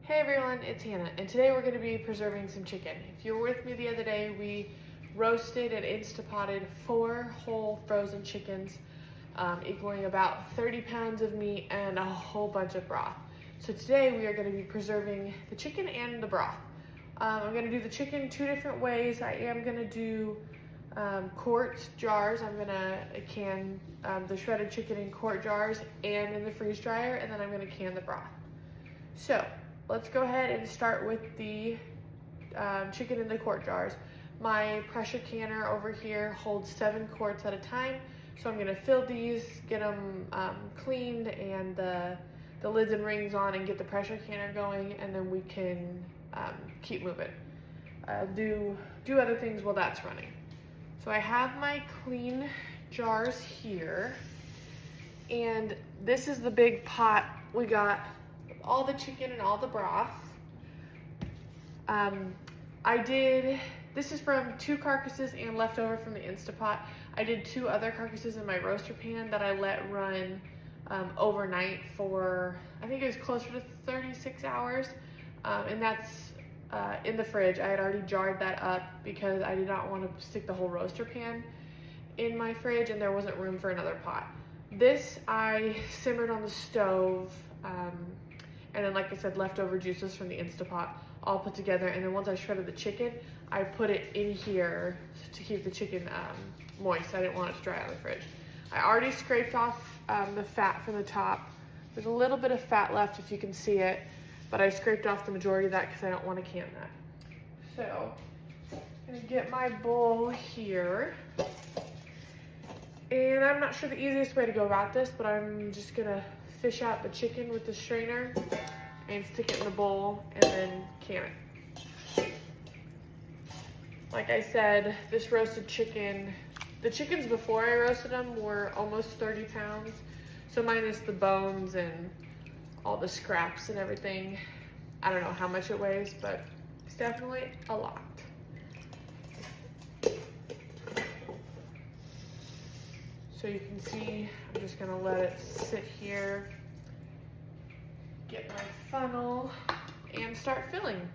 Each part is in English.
Hey everyone, it's Hannah, and today we're going to be preserving some chicken. If you were with me the other day, we roasted and Instapotted 4 whole frozen chickens, equaling about 30 pounds of meat and a whole bunch of broth. So today we are going to be preserving the chicken and the broth. I'm going to do the chicken 2 different ways. I am going to do quart jars. I'm going to can the shredded chicken in quart jars and in the freeze dryer, and then I'm going to can the broth. So let's go ahead and start with the chicken in the quart jars. My pressure canner over here holds 7 quarts at a time, so I'm going to fill these, get them cleaned and the lids and rings on, and get the pressure canner going, and then we can keep moving. I'll do other things while that's running. So I have my clean jars here, and this is the big pot we got all the chicken and all the broth. This is from 2 carcasses and leftover from the Instapot. I did 2 other carcasses in my roaster pan that I let run overnight for, I think it was closer to 36 hours. And that's in the fridge. I had already jarred that up because I did not want to stick the whole roaster pan in my fridge, and there wasn't room for another pot. This I simmered on the stove, and then, like I said, leftover juices from the Instapot all put together. And then once I shredded the chicken, I put it in here to keep the chicken moist. I didn't want it to dry out in the fridge. I already scraped off the fat from the top. There's a little bit of fat left if you can see it, but I scraped off the majority of that because I don't want to can that. So I'm gonna get my bowl here. And I'm not sure the easiest way to go about this, but I'm just gonna fish out the chicken with the strainer and stick it in the bowl and then can it. Like I said, this roasted chicken, the chickens before I roasted them were almost 30 pounds. So minus the bones and all the scraps and everything, I don't know how much it weighs, but it's definitely a lot. So you can see, I'm just gonna let it sit here, get my funnel, and start filling.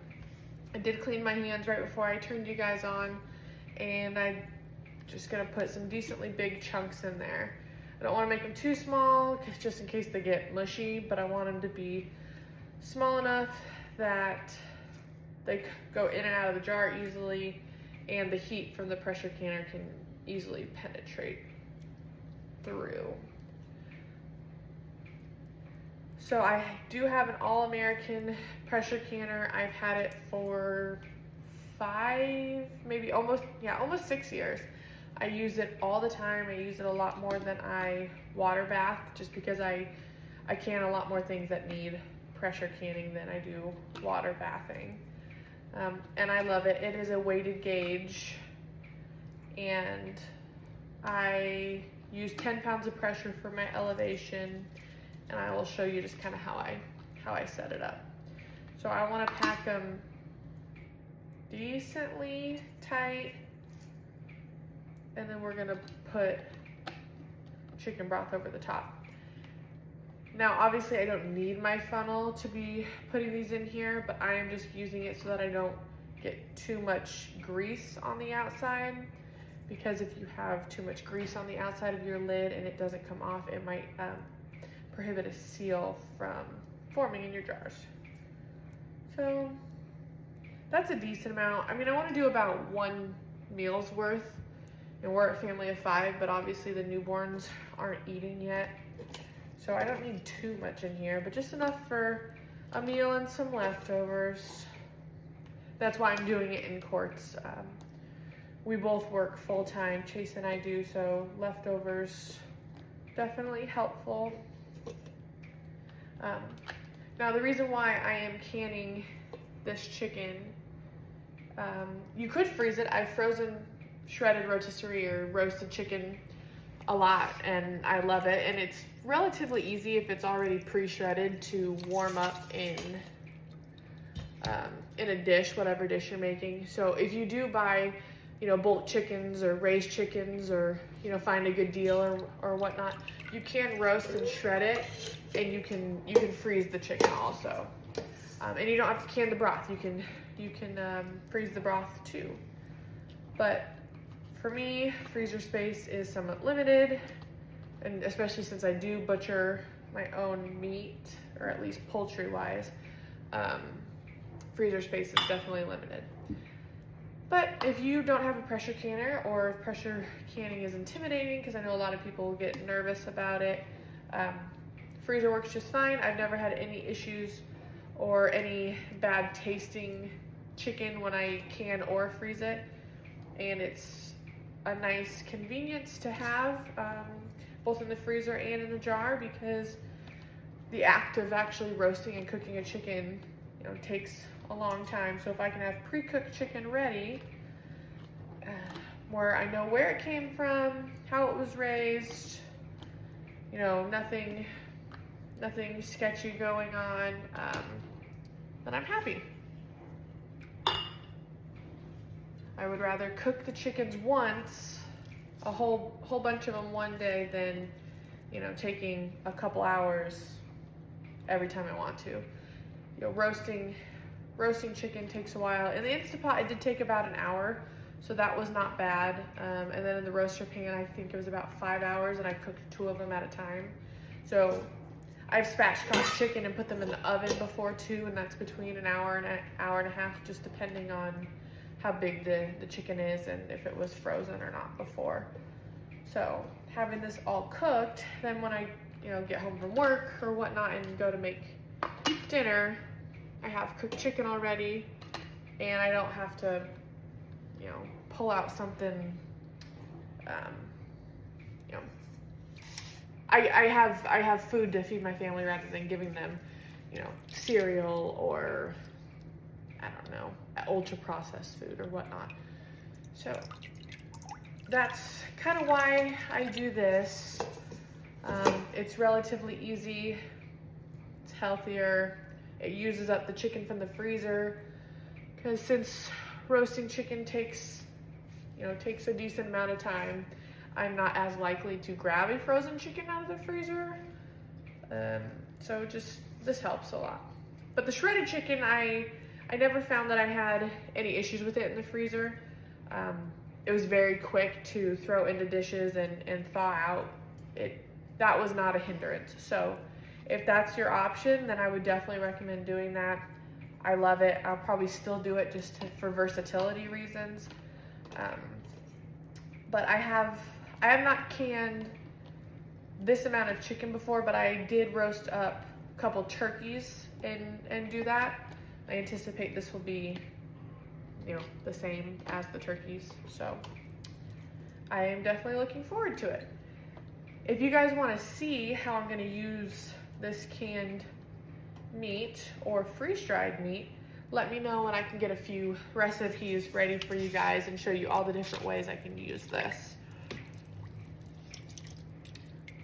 I did clean my hands right before I turned you guys on, and I'm just gonna put some decently big chunks in there. I don't wanna make them too small, just in case they get mushy, but I want them to be small enough that they go in and out of the jar easily, and the heat from the pressure canner can easily penetrate through. So I do have an All-American pressure canner. I've had it for 5, maybe almost 6 years. I use it all the time. I use it a lot more than I water bath, just because I can a lot more things that need pressure canning than I do water bathing. And I love it. It is a weighted gauge, and I use 10 pounds of pressure for my elevation, and I will show you just kind of how I set it up. So I want to pack them decently tight, and then we're gonna put chicken broth over the top. Now obviously I don't need my funnel to be putting these in here, but I am just using it so that I don't get too much grease on the outside, because if you have too much grease on the outside of your lid and it doesn't come off, it might prohibit a seal from forming in your jars. So that's a decent amount. I mean, I want to do about 1 meal's worth, and we're a family of 5, but obviously the newborns aren't eating yet, so I don't need too much in here, but just enough for a meal and some leftovers. That's why I'm doing it in quarts. We both work full-time, Chase and I do, so leftovers definitely helpful. Now the reason why I am canning this chicken, you could freeze it. I've frozen shredded rotisserie or roasted chicken a lot, and I love it. And it's relatively easy if it's already pre-shredded to warm up in a dish, whatever dish you're making. So if you do buy, bulk chickens or raised chickens, or find a good deal or whatnot, you can roast and shred it, and you can freeze the chicken also. And you don't have to can the broth. You can freeze the broth too. But for me, freezer space is somewhat limited, and especially since I do butcher my own meat, or at least poultry-wise, freezer space is definitely limited. But if you don't have a pressure canner, or if pressure canning is intimidating, because I know a lot of people get nervous about it, freezer works just fine. I've never had any issues or any bad tasting chicken when I can or freeze it. And it's a nice convenience to have, both in the freezer and in the jar, because the act of actually roasting and cooking a chicken, takes a long time. So if I can have pre-cooked chicken ready, where I know where it came from, how it was raised, nothing sketchy going on, then I'm happy. I would rather cook the chickens once, a whole bunch of them one day, than taking a couple hours every time I want to. Roasting chicken takes a while. In the Instant Pot, it did take about an hour, so that was not bad. And then in the roaster pan, I think it was about 5 hours, and I cooked 2 of them at a time. So I've spatchcocked chicken and put them in the oven before too, and that's between an hour and an hour and a half, just depending on how big the chicken is and if it was frozen or not before. So having this all cooked, then when I get home from work or whatnot and go to make dinner, I have cooked chicken already, and I don't have to pull out something. I have food to feed my family rather than giving them cereal or, I don't know, ultra processed food or whatnot. So that's kind of why I do this. It's relatively easy, it's healthier, it uses up the chicken from the freezer, because since roasting chicken takes a decent amount of time, I'm not as likely to grab a frozen chicken out of the freezer. So this helps a lot. But the shredded chicken, I never found that I had any issues with it in the freezer. It was very quick to throw into dishes and thaw out. That was not a hindrance. So if that's your option, then I would definitely recommend doing that. I love it. I'll probably still do it just for versatility reasons. But I have not canned this amount of chicken before, but I did roast up a couple turkeys and do that. I anticipate this will be, the same as the turkeys. So I am definitely looking forward to it. If you guys want to see how I'm going to use this canned meat or freeze-dried meat, let me know and I can get a few recipes ready for you guys and show you all the different ways I can use this.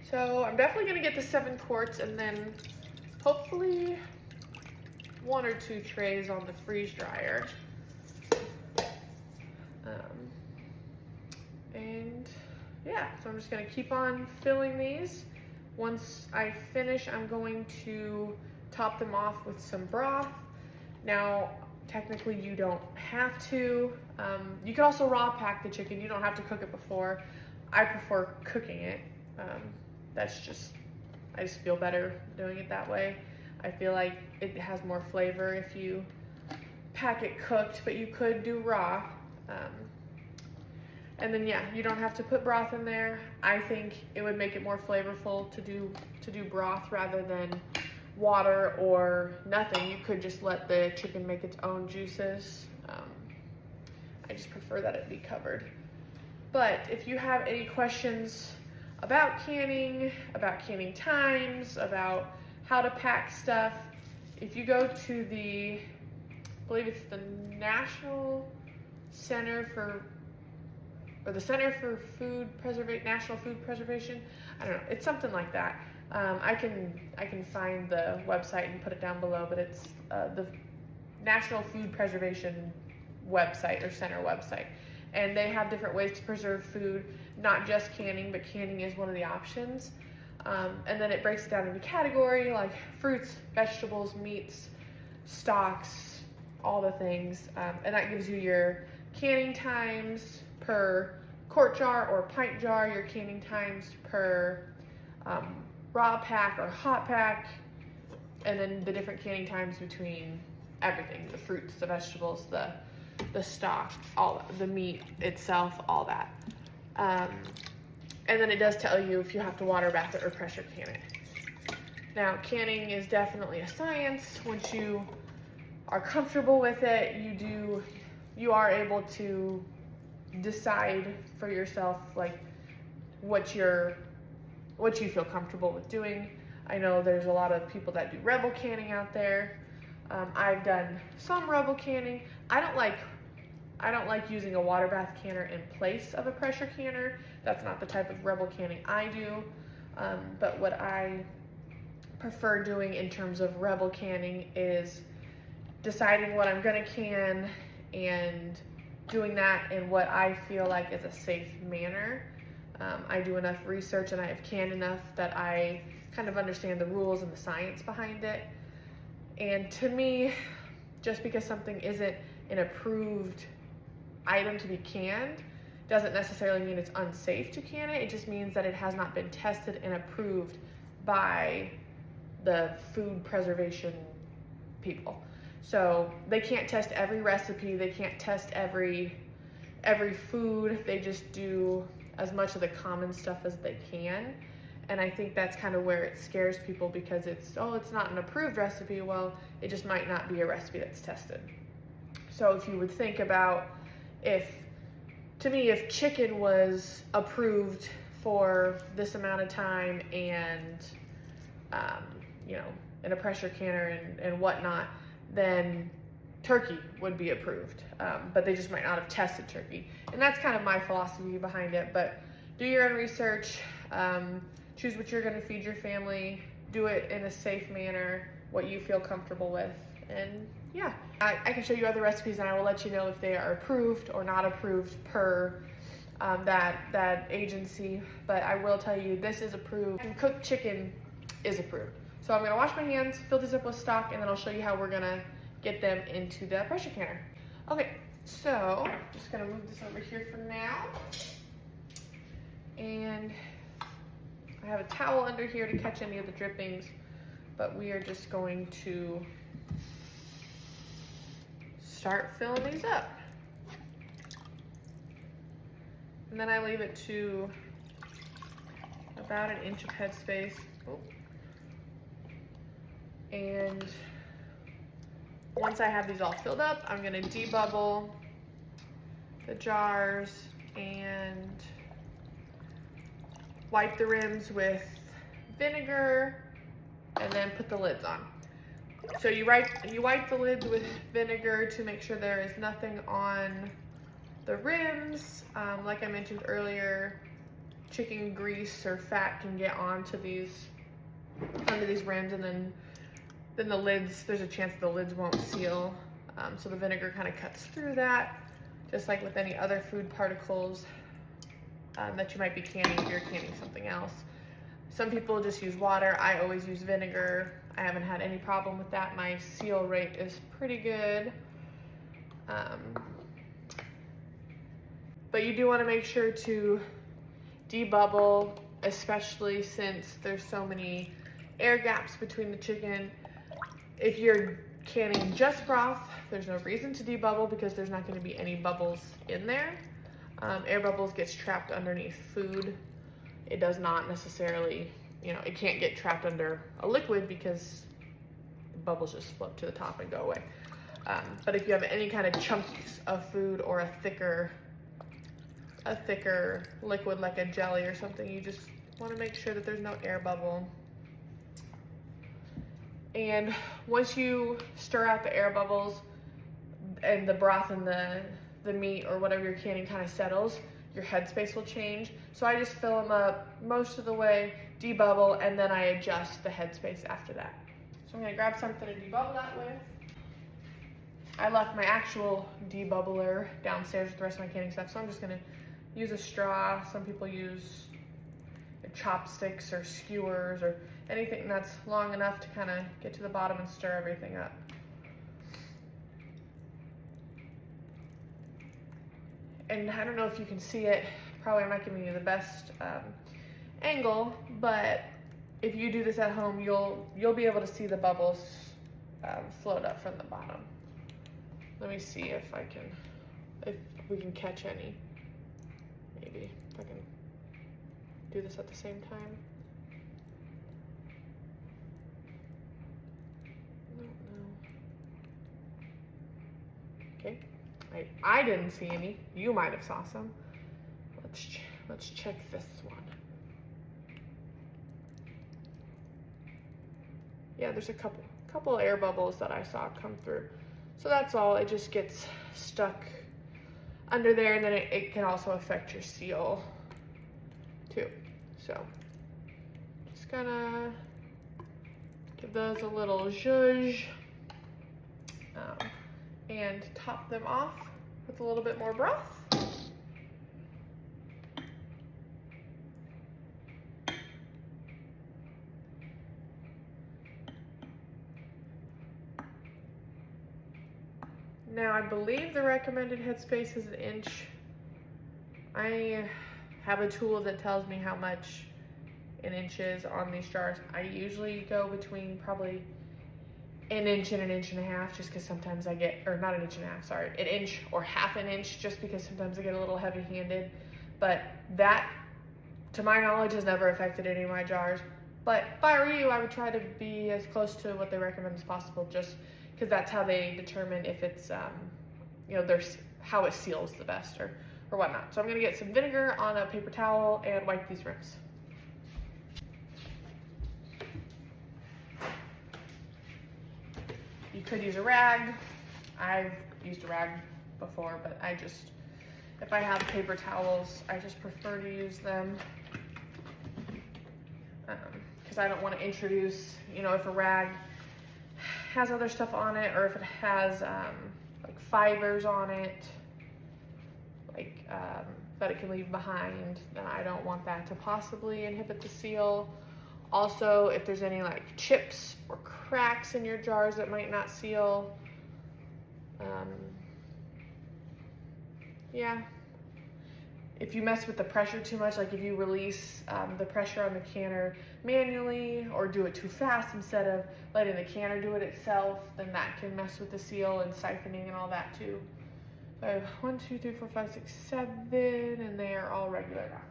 So I'm definitely going to get the 7 quarts and then hopefully 1 or 2 trays on the freeze dryer. And yeah, so I'm just going to keep on filling these. Once I finish, I'm going to top them off with some broth. Now, technically you don't have to. You can also raw pack the chicken. You don't have to cook it before. I prefer cooking it. I just feel better doing it that way. I feel like it has more flavor if you pack it cooked, but you could do raw. And then yeah, you don't have to put broth in there. I think it would make it more flavorful to do broth rather than water or nothing. You could just let the chicken make its own juices. I just prefer that it be covered. But if you have any questions about canning times, about how to pack stuff, if you go to I believe it's the National Center for National Food Preservation. I don't know, it's something like that. I can find the website and put it down below, but it's the National Food Preservation website or center website. And they have different ways to preserve food, not just canning, but canning is one of the options. And then it breaks it down into category like fruits, vegetables, meats, stocks, all the things. And that gives you your canning times per quart jar or pint jar, your canning times per raw pack or hot pack, and then the different canning times between everything, the fruits, the vegetables, the stock, all the meat itself, all that. And then it does tell you if you have to water bath it or pressure can it. Now, canning is definitely a science. Once you are comfortable with it, you are able to decide for yourself like what you feel comfortable with doing. I know there's a lot of people that do rebel canning out there. I've done some rebel canning. I don't like using a water bath canner in place of a pressure canner. That's not the type of rebel canning I do. But what I prefer doing in terms of rebel canning is deciding what I'm gonna can and doing that in what I feel like is a safe manner. I do enough research and I have canned enough that I kind of understand the rules and the science behind it. And to me, just because something isn't an approved item to be canned doesn't necessarily mean it's unsafe to can it. It just means that it has not been tested and approved by the food preservation people. So they can't test every recipe, they can't test every food, they just do as much of the common stuff as they can. And I think that's kind of where it scares people, because it's not an approved recipe. Well, it just might not be a recipe that's tested. So if you would think about if chicken was approved for this amount of time and, in a pressure canner and whatnot, then turkey would be approved. But they just might not have tested turkey. And that's kind of my philosophy behind it. But do your own research. Choose what you're gonna feed your family, do it in a safe manner, what you feel comfortable with, and yeah. I can show you other recipes and I will let you know if they are approved or not approved per that agency, but I will tell you this is approved, and cooked chicken is approved. So I'm gonna wash my hands, fill these up with stock, and then I'll show you how we're gonna get them into the pressure canner. Okay, so just gonna move this over here for now. And I have a towel under here to catch any of the drippings, but we are just going to start filling these up. And then I leave it to about an inch of headspace. Oh. And once I have these all filled up, I'm gonna debubble the jars and wipe the rims with vinegar and then put the lids on. So you wipe the lids with vinegar to make sure there is nothing on the rims. Like I mentioned earlier, chicken grease or fat can get onto these rims, and then the lids, there's a chance the lids won't seal. So the vinegar kind of cuts through that, just like with any other food particles that you might be canning if you're canning something else. Some people just use water. I always use vinegar. I haven't had any problem with that. My seal rate is pretty good. But you do want to make sure to debubble, especially since there's so many air gaps between the chicken. If you're canning just broth, there's no reason to debubble because there's not going to be any bubbles in there. Air bubbles gets trapped underneath food. It does not necessarily, it can't get trapped under a liquid because the bubbles just float to the top and go away. But if you have any kind of chunks of food or a thicker liquid like a jelly or something, you just want to make sure that there's no air bubble. And once you stir out the air bubbles and the broth and the meat or whatever you're canning kind of settles, your headspace will change. So I just fill them up most of the way, debubble, and then I adjust the headspace after that. So I'm gonna grab something to debubble that with. I left my actual debubbler downstairs with the rest of my canning stuff, so I'm just gonna use a straw. Some people use chopsticks or skewers or anything that's long enough to kind of get to the bottom and stir everything up. and I don't know if you can see it, probably I'm not giving you the best angle, but if you do this at home, you'll be able to see the bubbles float up from the bottom. Let me see if we can catch any. Maybe if I can do this at the same time. Okay, I didn't see any. You might have saw some. Let's check this one. Yeah, there's a couple air bubbles that I saw come through. So that's all. It just gets stuck under there, and then it can also affect your seal too. So just gonna give those a little zhuzh and top them off with a little bit more broth. Now, I believe the recommended headspace is 1 inch. I have a tool that tells me how much 1 inch is on these jars. I usually go between probably 1 inch and 1.5 inches, just because sometimes I get, or not 1.5 inches, sorry, 1 inch or 1/2 inch, just because sometimes I get a little heavy-handed. But that, to my knowledge, has never affected any of my jars. But if I were you, I would try to be as close to what they recommend as possible, just because that's how they determine if it's, how it seals the best or whatnot. So I'm gonna get some vinegar on a paper towel and wipe these rims. You could use a rag. I've used a rag before, but if I have paper towels, I just prefer to use them because I don't want to introduce, if a rag has other stuff on it, or if it has like fibers on it, that it can leave behind, then I don't want that to possibly inhibit the seal. Also, if there's any like chips or cracks in your jars that might not seal, yeah. If you mess with the pressure too much, like if you release the pressure on the canner manually or do it too fast instead of letting the canner do it itself, then that can mess with the seal and siphoning and all that too. So I have 1, 2, 3, 4, 5, 6, 7, and they are all regular now.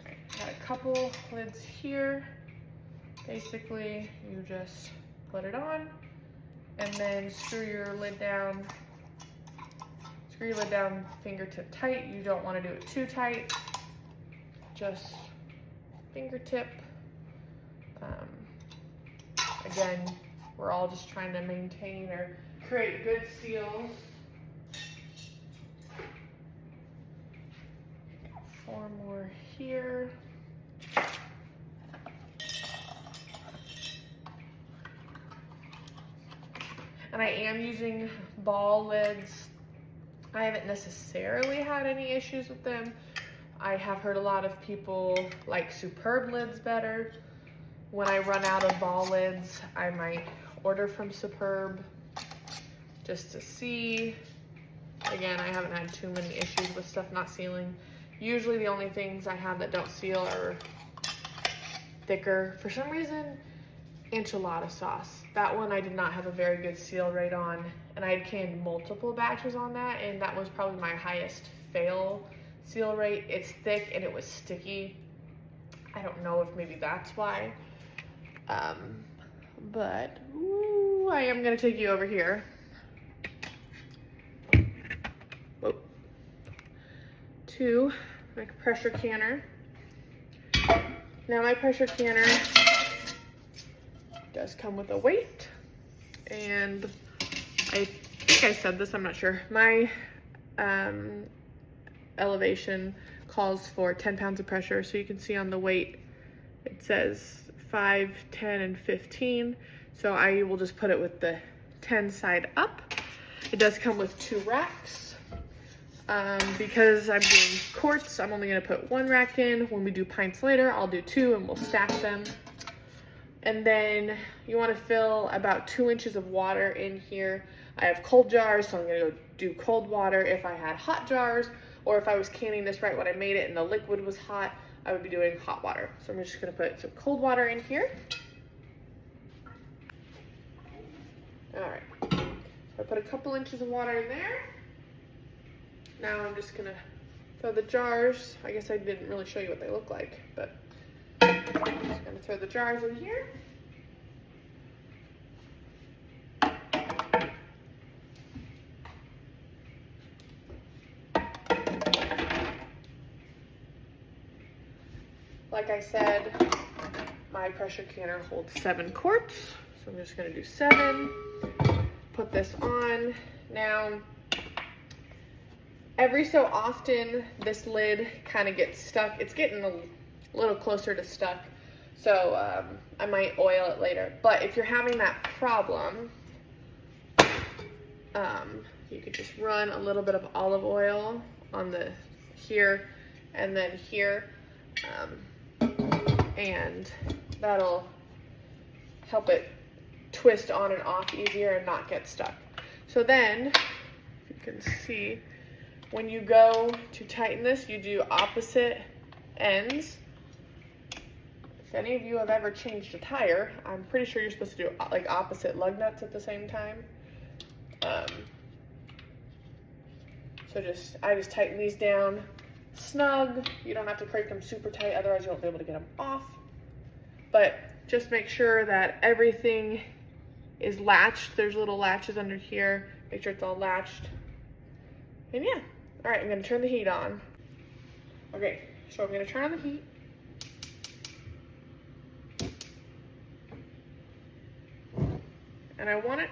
Okay, got a couple lids here. Basically, you just put it on and then screw your lid down. Screw your lid down fingertip tight. You don't want to do it too tight. Just fingertip. Again, we're all just trying to maintain or create good seals. 4 more here. And I am using ball lids. I haven't necessarily had any issues with them. I have heard a lot of people like Superb lids better. When I run out of ball lids, I might order from Superb just to see. Again, I haven't had too many issues with stuff not sealing. Usually the only things I have that don't seal are thicker. For some reason, enchilada sauce. That one I did not have a very good seal rate on, and I had canned multiple batches on that, and that was probably my highest fail seal rate. It's thick and it was sticky. I don't know if maybe that's why. But I am gonna take you over here. Whoa. To my pressure canner. Now my pressure canner does come with a weight, and I think I said this, I'm not sure. My elevation calls for 10 pounds of pressure, so you can see on the weight it says 5, 10, and 15. So I will just put it with the 10 side up. It does come with 2 racks. Because I'm doing quarts, I'm only gonna put 1 rack in. When we do pints later, I'll do 2 and we'll stack them. And then you want to fill about 2 inches of water in here. I have cold jars, so I'm going to go do cold water. If I had hot jars, or if I was canning this right when I made it and the liquid was hot, I would be doing hot water. So I'm just going to put some cold water in here. All right, I put a couple inches of water in there. Now I'm just going to throw the jars. I guess I didn't really show you what they look like, but I'm just going to throw the jars in here. Like I said, my pressure canner holds 7 quarts, so I'm just going to do 7. Put this on. Now, every so often, this lid kind of gets stuck. It's getting a little closer to stuck, so I might oil it later. But if you're having that problem, you could just run a little bit of olive oil on the here and then here. And that'll help it twist on and off easier and not get stuck. So then, if you can see, when you go to tighten this, you do opposite ends. If any of you have ever changed a tire, I'm pretty sure you're supposed to do like opposite lug nuts at the same time. I just tighten these down snug. You don't have to crank them super tight, otherwise you won't be able to get them off. But just make sure that everything is latched. There's little latches under here. Make sure it's all latched. And yeah, all right, I'm gonna turn the heat on. Okay, so I'm gonna turn on the heat. And I want it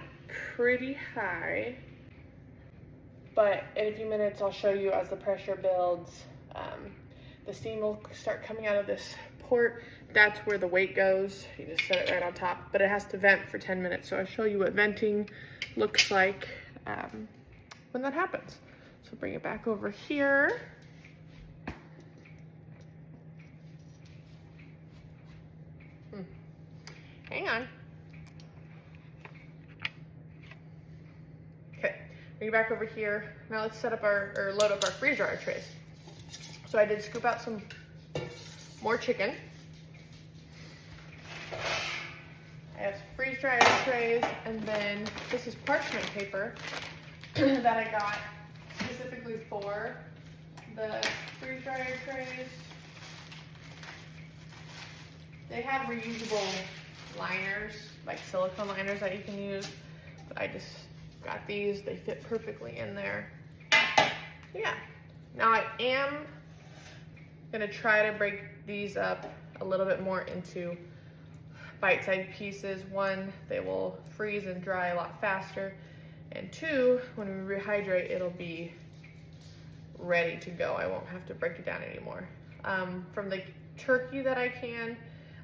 pretty high, but in a few minutes I'll show you as the pressure builds. The steam will start coming out of this port. That's where the weight goes. You just set it right on top, but it has to vent for 10 minutes. So I'll show you what venting looks like when that happens. So bring it back over here. Hang on. Okay, bring it back over here. Now let's set up or load up our freeze dryer trays. So I did scoop out some more chicken. I have freeze dryer trays, and then this is parchment paper that I got specifically for the freeze dryer trays. They have reusable liners, like silicone liners that you can use, but I just got these. They fit perfectly in there. Yeah. Now I am gonna try to break these up a little bit more into bite-sized pieces. One, they will freeze and dry a lot faster, and two, when we rehydrate, it'll be ready to go. I won't have to break it down anymore. From the turkey that I can,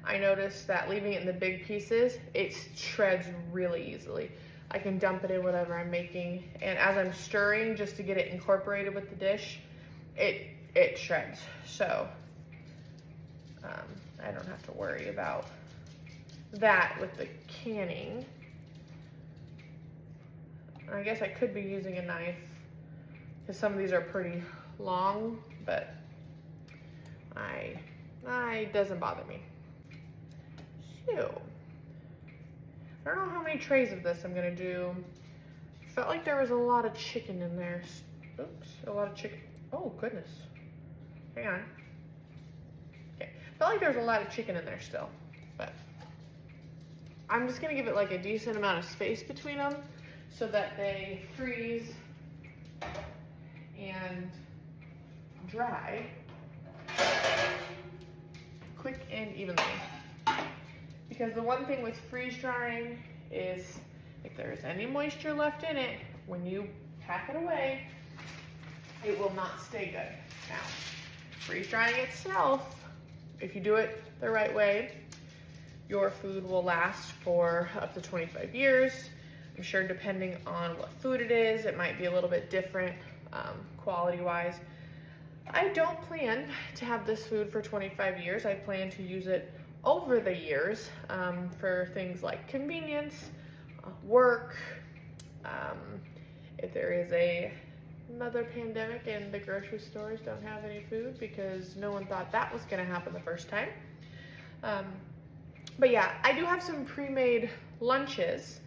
I noticed that leaving it in the big pieces, it shreds really easily. I can dump it in whatever I'm making, and as I'm stirring just to get it incorporated with the dish, it shreds. So I don't have to worry about that with the canning. I guess I could be using a knife because some of these are pretty long, but it doesn't bother me. So, I don't know how many trays of this I'm gonna do. Felt like there was a lot of chicken in there. Oops, a lot of chicken. Oh goodness. Hang on. Okay, felt like there was a lot of chicken in there still, but I'm just gonna give it like a decent amount of space between them so that they freeze and dry quick and evenly. Because the one thing with freeze drying is if there's any moisture left in it, when you pack it away, it will not stay good. Now, freeze drying itself, if you do it the right way, your food will last for up to 25 years. I'm sure depending on what food it is, it might be a little bit different quality-wise. I don't plan to have this food for 25 years. I plan to use it over the years for things like convenience, work, if there is another pandemic and the grocery stores don't have any food because no one thought that was going to happen the first time. But yeah, I do have some pre-made lunches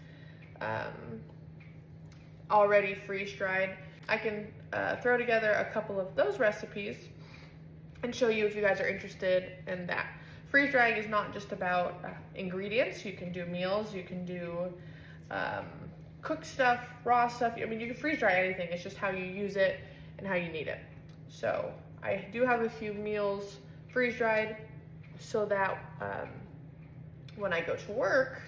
already freeze-dried. I can throw together a couple of those recipes and show you if you guys are interested in that. Freeze drying is not just about ingredients. You can do meals, you can do cooked stuff, raw stuff. I mean, you can freeze dry anything. It's just how you use it and how you need it. So I do have a few meals freeze dried so that when I go to work,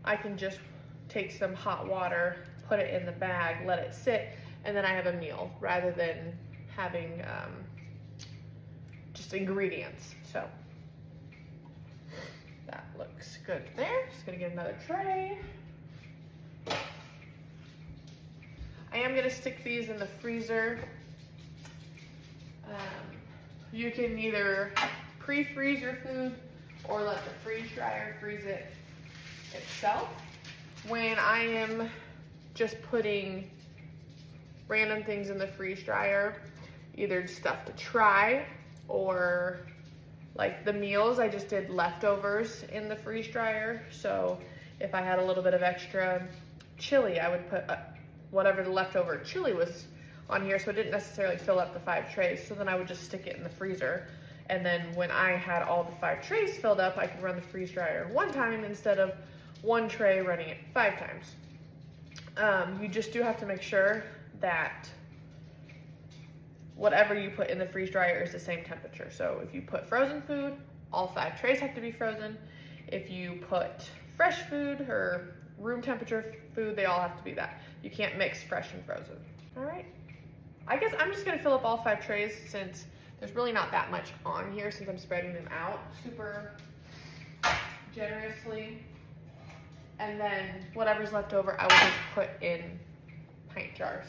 I can just take some hot water, put it in the bag, let it sit, and then I have a meal rather than having just ingredients. So that looks good there. Just gonna get another tray. I am gonna stick these in the freezer. You can either pre-freeze your food or let the freeze dryer freeze it itself. When I am just putting random things in the freeze dryer, either stuff to try or like the meals, I just did leftovers in the freeze dryer. So if I had a little bit of extra chili, I would put whatever the leftover chili was on here, so it didn't necessarily fill up the 5 trays. So then I would just stick it in the freezer. And then when I had all the 5 trays filled up, I could run the freeze dryer 1 time instead of 1 tray running it 5 times. You just do have to make sure that whatever you put in the freeze dryer is the same temperature. So if you put frozen food, all 5 trays have to be frozen. If you put fresh food or room temperature food, they all have to be that. You can't mix fresh and frozen. All right. I guess I'm just gonna fill up all 5 trays since there's really not that much on here since I'm spreading them out super generously. And then whatever's left over, I will just put in pint jars.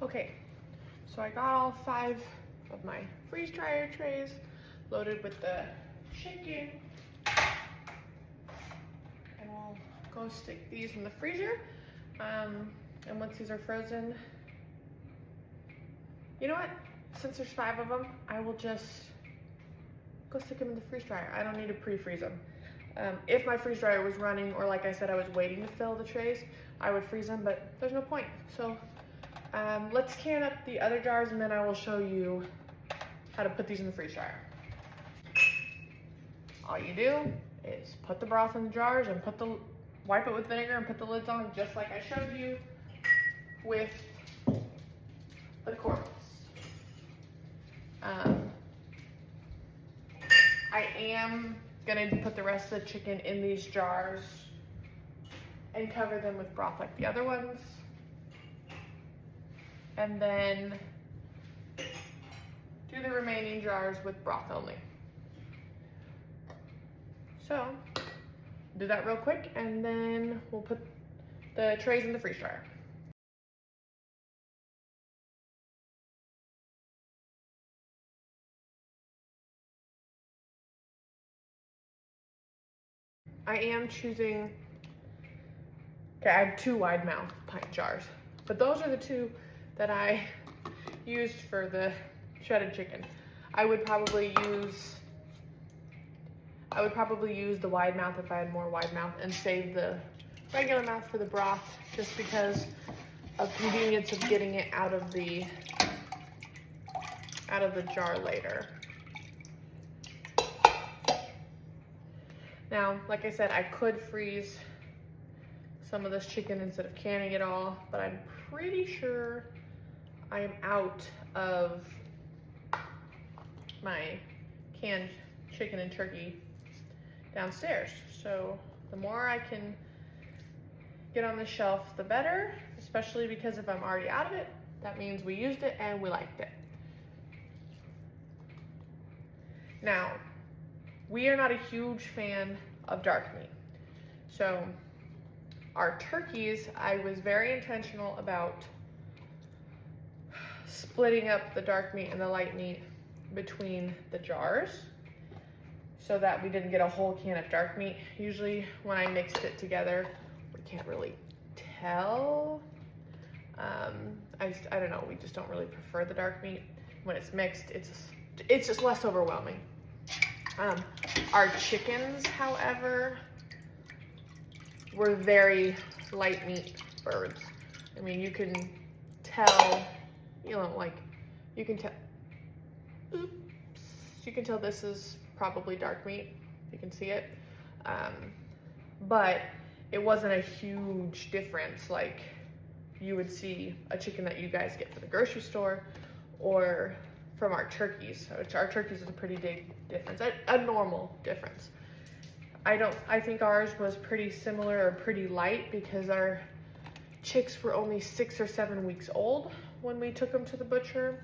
Okay, so I got all 5 of my freeze dryer trays loaded with the chicken. And we'll go stick these in the freezer. And once these are frozen, you know what? Since there's 5 of them, I will just go stick them in the freeze dryer. I don't need to pre-freeze them. If my freeze dryer was running, or like I said, I was waiting to fill the trays, I would freeze them, but there's no point. So let's can up the other jars and then I will show you how to put these in the freeze dryer. All you do is put the broth in the jars and wipe it with vinegar and put the lids on just like I showed you with the corners. I am gonna put the rest of the chicken in these jars and cover them with broth like the other ones. And then do the remaining jars with broth only. So do that real quick and then we'll put the trays in the freeze dryer. I am choosing, okay, I have 2 wide mouth pint jars, but those are the 2 that I used for the shredded chicken. I would probably use the wide mouth if I had more wide mouth and save the regular mouth for the broth just because of convenience of getting it out of the out of the jar later. Now, like I said, I could freeze some of this chicken instead of canning it all, but I'm pretty sure I am out of my canned chicken and turkey downstairs. So the more I can get on the shelf, the better, especially because if I'm already out of it, that means we used it and we liked it. Now, we are not a huge fan of dark meat. So our turkeys, I was very intentional about splitting up the dark meat and the light meat between the jars so that we didn't get a whole can of dark meat. Usually when I mixed it together, we can't really tell. I don't know, we just don't really prefer the dark meat. When it's mixed, it's just less overwhelming. Our chickens, however, were very light meat birds. I mean, you can tell, you know, like, you can tell, oops, you can tell this is probably dark meat. You can see it. But it wasn't a huge difference like you would see a chicken that you guys get from the grocery store or from our turkeys, which our turkeys is a pretty big difference, a normal difference. I think ours was pretty similar or pretty light because our chicks were only 6 or 7 weeks old when we took them to the butcher,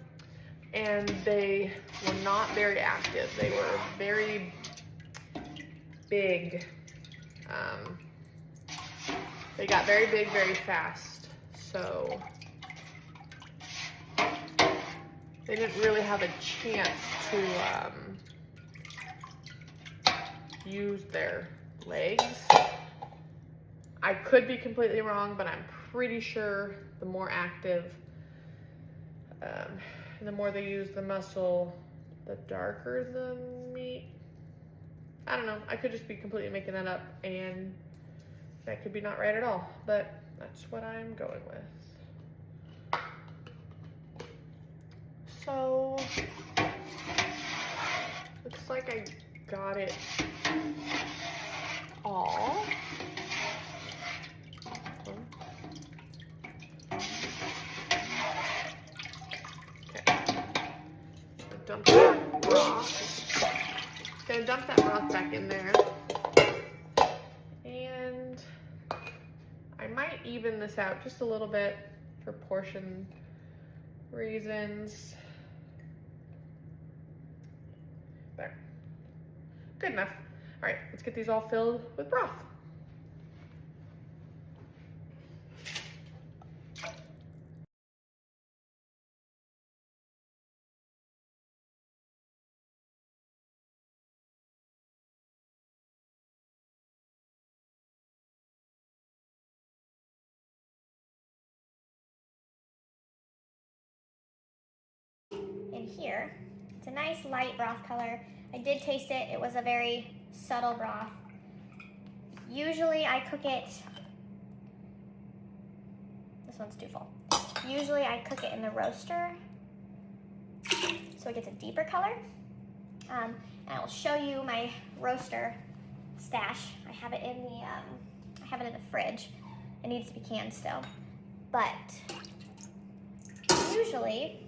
and they were not very active. They were very big. They got very big very fast, so they didn't really have a chance to use their legs. I could be completely wrong, but I'm pretty sure the more active, and the more they use the muscle, the darker the meat. I don't know, I could just be completely making that up, and that could be not right at all, but that's what I'm going with. So, looks like I got it all. Dump that broth. Gonna dump that broth back in there. And I might even this out just a little bit for portion reasons. There. Good enough. All right, let's get these all filled with broth. In here, it's a nice light broth color. I did taste it. It was a very subtle broth. Usually I cook it, this one's too full. Usually I cook it in the roaster so it gets a deeper color. And I will show you my roaster stash. I have it in the fridge. It needs to be canned still. But usually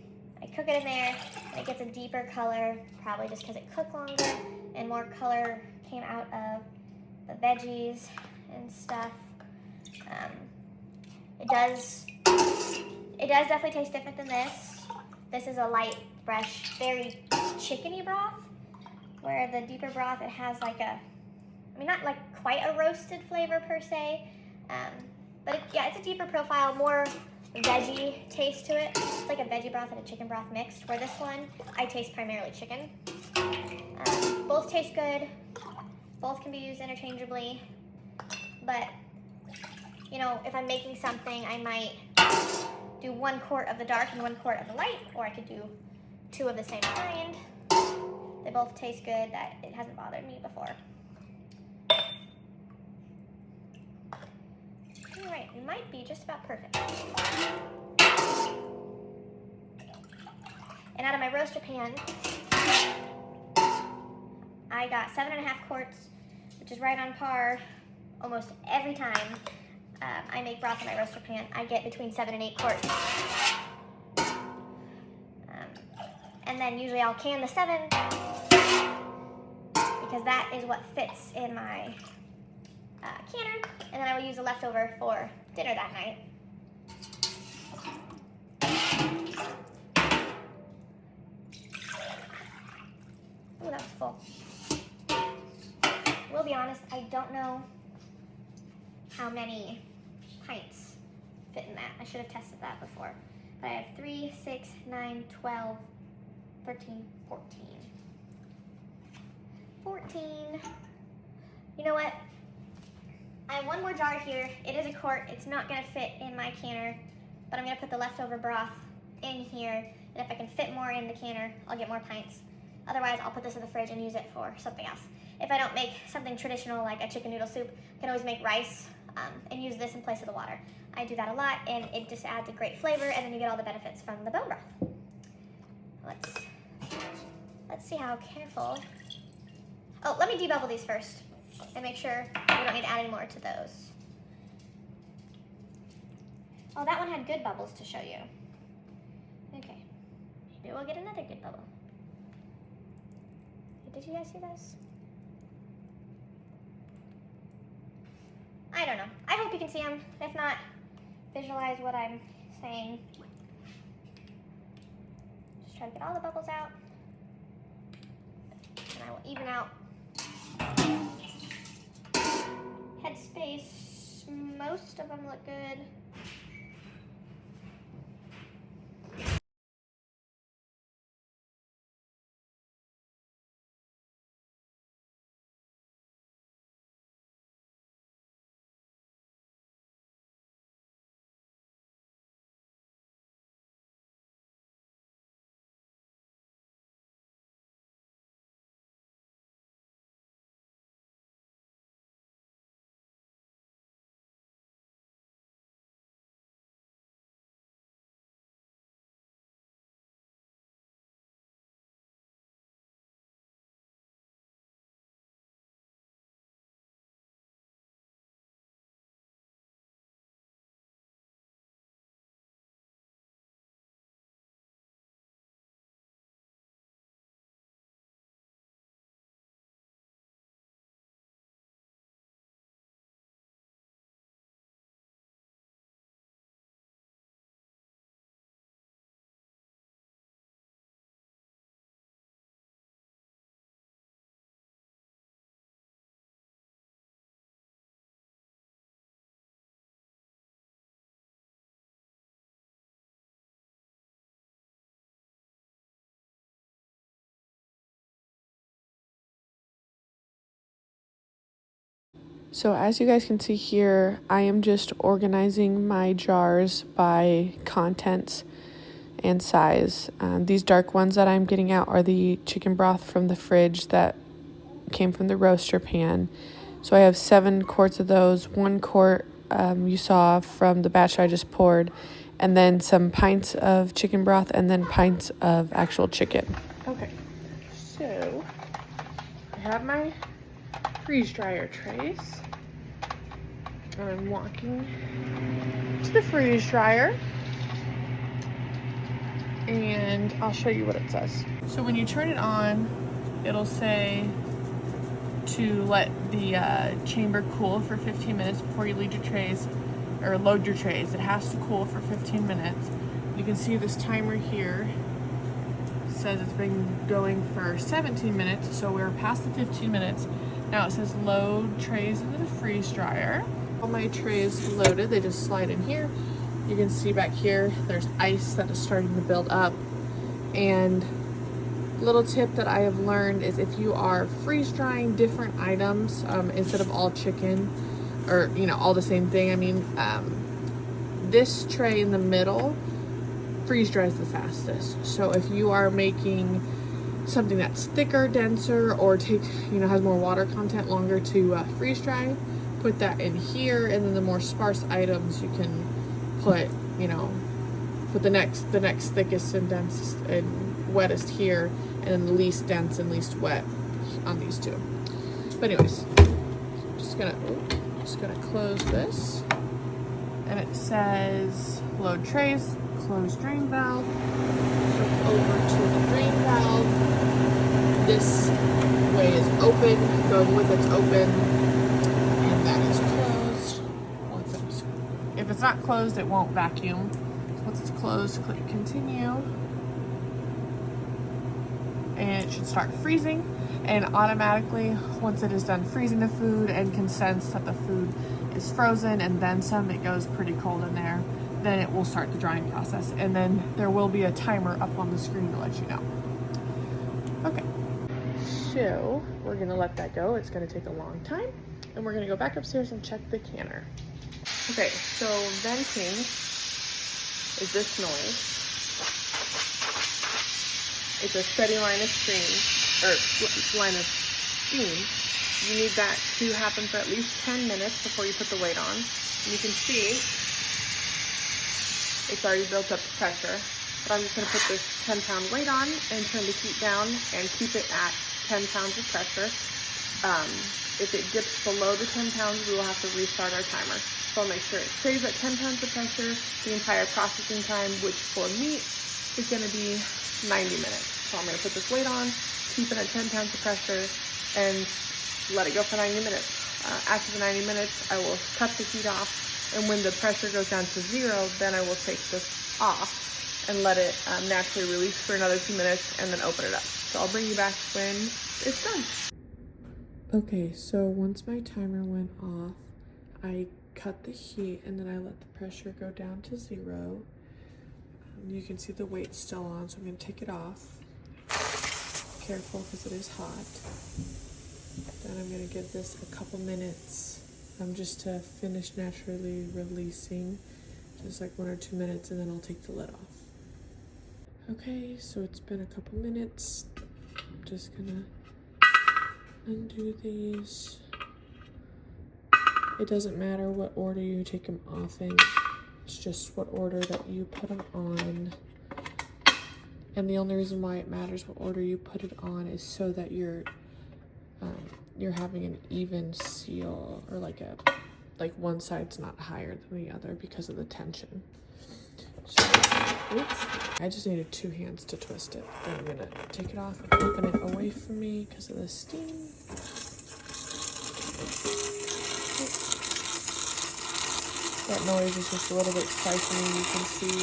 I cook it in there and it gets a deeper color, probably just because it cooked longer and more color came out of the veggies and stuff. It does definitely taste different than this. This is a light, fresh, very chickeny broth, where the deeper broth, it has like a, I mean, not like quite a roasted flavor per se, but yeah, it's a deeper profile, more veggie taste to it. It's like a veggie broth and a chicken broth mixed, where this one, I taste primarily chicken. Both taste good. Both can be used interchangeably. But, you know, if I'm making something, I might do 1 quart of the dark and 1 quart of the light, or I could do 2 of the same kind. They both taste good. That it hasn't bothered me before. All right, it might be just about perfect. And out of my roaster pan, I got 7.5 quarts, which is right on par almost every time I make broth in my roaster pan. I get between 7 and 8 quarts. And then usually I'll can the 7 because that is what fits in my canner, and then I will use the leftover for dinner that night. Ooh, that was full. We'll be honest, I don't know how many pints fit in that. I should have tested that before. But I have 3, 6, 9, 12, 13, 14. 14. You know what? I have one more jar here. It is a quart. It's not going to fit in my canner, but I'm going to put the leftover broth in here. And if I can fit more in the canner, I'll get more pints. Otherwise, I'll put this in the fridge and use it for something else. If I don't make something traditional like a chicken noodle soup, I can always make rice and use this in place of the water. I do that a lot, and it just adds a great flavor, and then you get all the benefits from the bone broth. Let's see how careful. Oh, let me debubble these first and make sure we don't need to add any more to those. Oh, that one had good bubbles to show you. Okay, maybe we'll get another good bubble. Did you guys see this? I don't know. I hope you can see them. If not, visualize what I'm saying. Just try to get all the bubbles out. And I will even out headspace. Most of them look good. So as you guys can see here, I am just organizing my jars by contents and size. These dark ones that I'm getting out are the chicken broth from the fridge that came from the roaster pan. So I have 7 quarts of those. 1 quart you saw from the batch I just poured, and then some pints of chicken broth, and then pints of actual chicken. Okay, so I have my freeze dryer trays. I'm walking to the freeze dryer, and I'll show you what it says. So when you turn it on, it'll say to let the chamber cool for 15 minutes before you lead your trays or load your trays. It has to cool for 15 minutes. You can see this timer here says it's been going for 17 minutes, so we're past the 15 minutes. Now it says load trays into the freeze dryer. All my trays loaded, they just slide in here. You can see back here, there's ice that is starting to build up. And little tip that I have learned is if you are freeze drying different items instead of all chicken or all the same thing, I mean this tray in the middle freeze dries the fastest. So if you are making something that's thicker, denser, or has more water content, longer to freeze dry, put that in here. And then the more sparse items you can put put the next thickest and densest in wettest here, and then the least dense and least wet on these two. But anyways, just gonna close this, and it says load trays, close drain valve. So over to the drain valve. This way is open, going with it's open, and that is closed. If it's not closed, it won't vacuum. Once it's closed, click continue, and it should start freezing. And automatically, once it is done freezing the food and can sense that the food is frozen and then some, it goes pretty cold in there, then it will start the drying process. And then there will be a timer up on the screen to let you know. Okay, so we're gonna let that go. It's gonna take a long time, and we're gonna go back upstairs and check the canner. Okay, so venting is this noise. It's a steady line of stream, or line of steam. You need that to happen for at least 10 minutes before you put the weight on. And you can see it's already built up the pressure. But I'm just gonna put this 10-pound weight on and turn the heat down and keep it at 10 pounds of pressure. If it dips below the 10 pounds, we will have to restart our timer. So I'll make sure it stays at 10 pounds of pressure the entire processing time, which for meat is gonna be 90 minutes. So I'm gonna put this weight on, keep it at 10 pounds of pressure, and let it go for 90 minutes. After the 90 minutes, I will cut the heat off, and when the pressure goes down to 0, then I will take this off and let it naturally release for another 2 minutes, and then open it up. So I'll bring you back when it's done. Okay, so once my timer went off, I cut the heat and then I let the pressure go down to 0. You can see the weight's still on, so I'm going to take it off. Careful because it is hot. Then I'm going to give this a couple minutes just to finish naturally releasing, just like 1 or 2 minutes, and then I'll take the lid off. Okay, so it's been a couple minutes. I'm just going to undo these. It doesn't matter what order you take them off in. It's just what order that you put them on. And the only reason why it matters what order you put it on is so that you're having an even seal, or like one side's not higher than the other because of the tension. So, oops, I just needed 2 hands to twist it. Then I'm gonna take it off and open it away from me because of the steam. That noise is just a little bit siphoning. You can see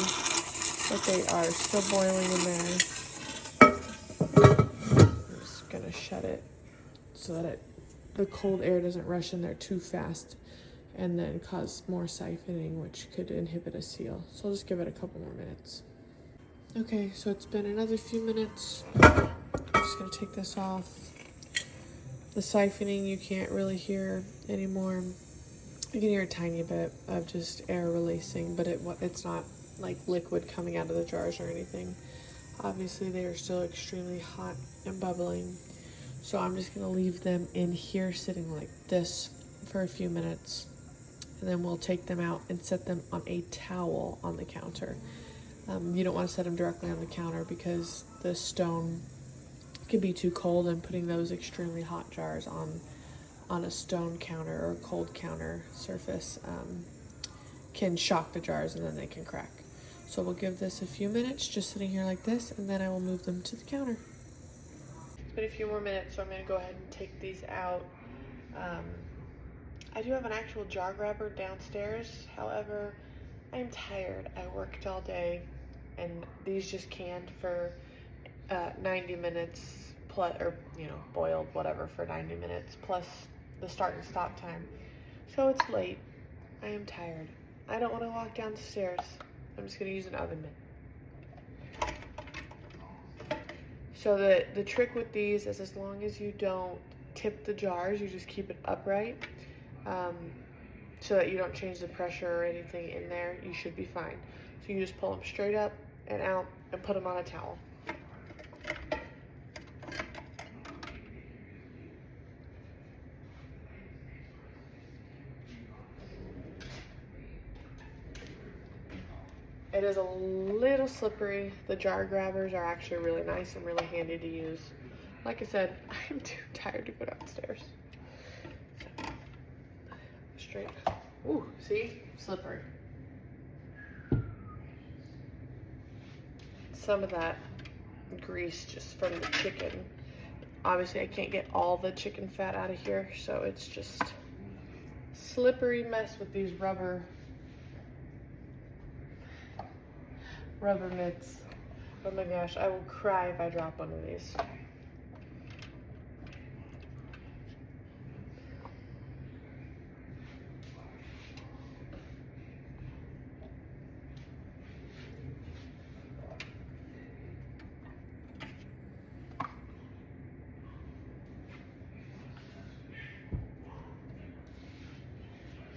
that they are still boiling in there. I'm just gonna shut it so that the cold air doesn't rush in there too fast and then cause more siphoning, which could inhibit a seal. So I'll just give it a couple more minutes. Okay, so it's been another few minutes. I'm just gonna take this off. The siphoning you can't really hear anymore. You can hear a tiny bit of just air releasing, but it's not like liquid coming out of the jars or anything. Obviously they are still extremely hot and bubbling. So I'm just gonna leave them in here sitting like this for a few minutes. And then we'll take them out and set them on a towel on the counter. You don't want to set them directly on the counter because the stone can be too cold, and putting those extremely hot jars on a stone counter or a cold counter surface can shock the jars and then they can crack. So we'll give this a few minutes just sitting here like this, and then I will move them to the counter. It's been a few more minutes, so I'm going to go ahead and take these out. I do have an actual jar grabber downstairs. However, I'm tired. I worked all day, and these just canned for 90 minutes plus, or boiled whatever for 90 minutes plus the start and stop time. So it's late. I am tired. I don't want to walk downstairs. I'm just going to use an oven mitt. So the trick with these is, as long as you don't tip the jars, you just keep it upright, so that you don't change the pressure or anything in there, you should be fine. So you just pull them straight up and out and put them on a towel. It is a little slippery. The jar grabbers are actually really nice and really handy to use. Like I said, I'm too tired to go downstairs. So, straight. Ooh, see? Slippery. Some of that grease just from the chicken. Obviously, I can't get all the chicken fat out of here, so it's just slippery mess with these rubber mitts. Oh my gosh, I will cry if I drop one of these.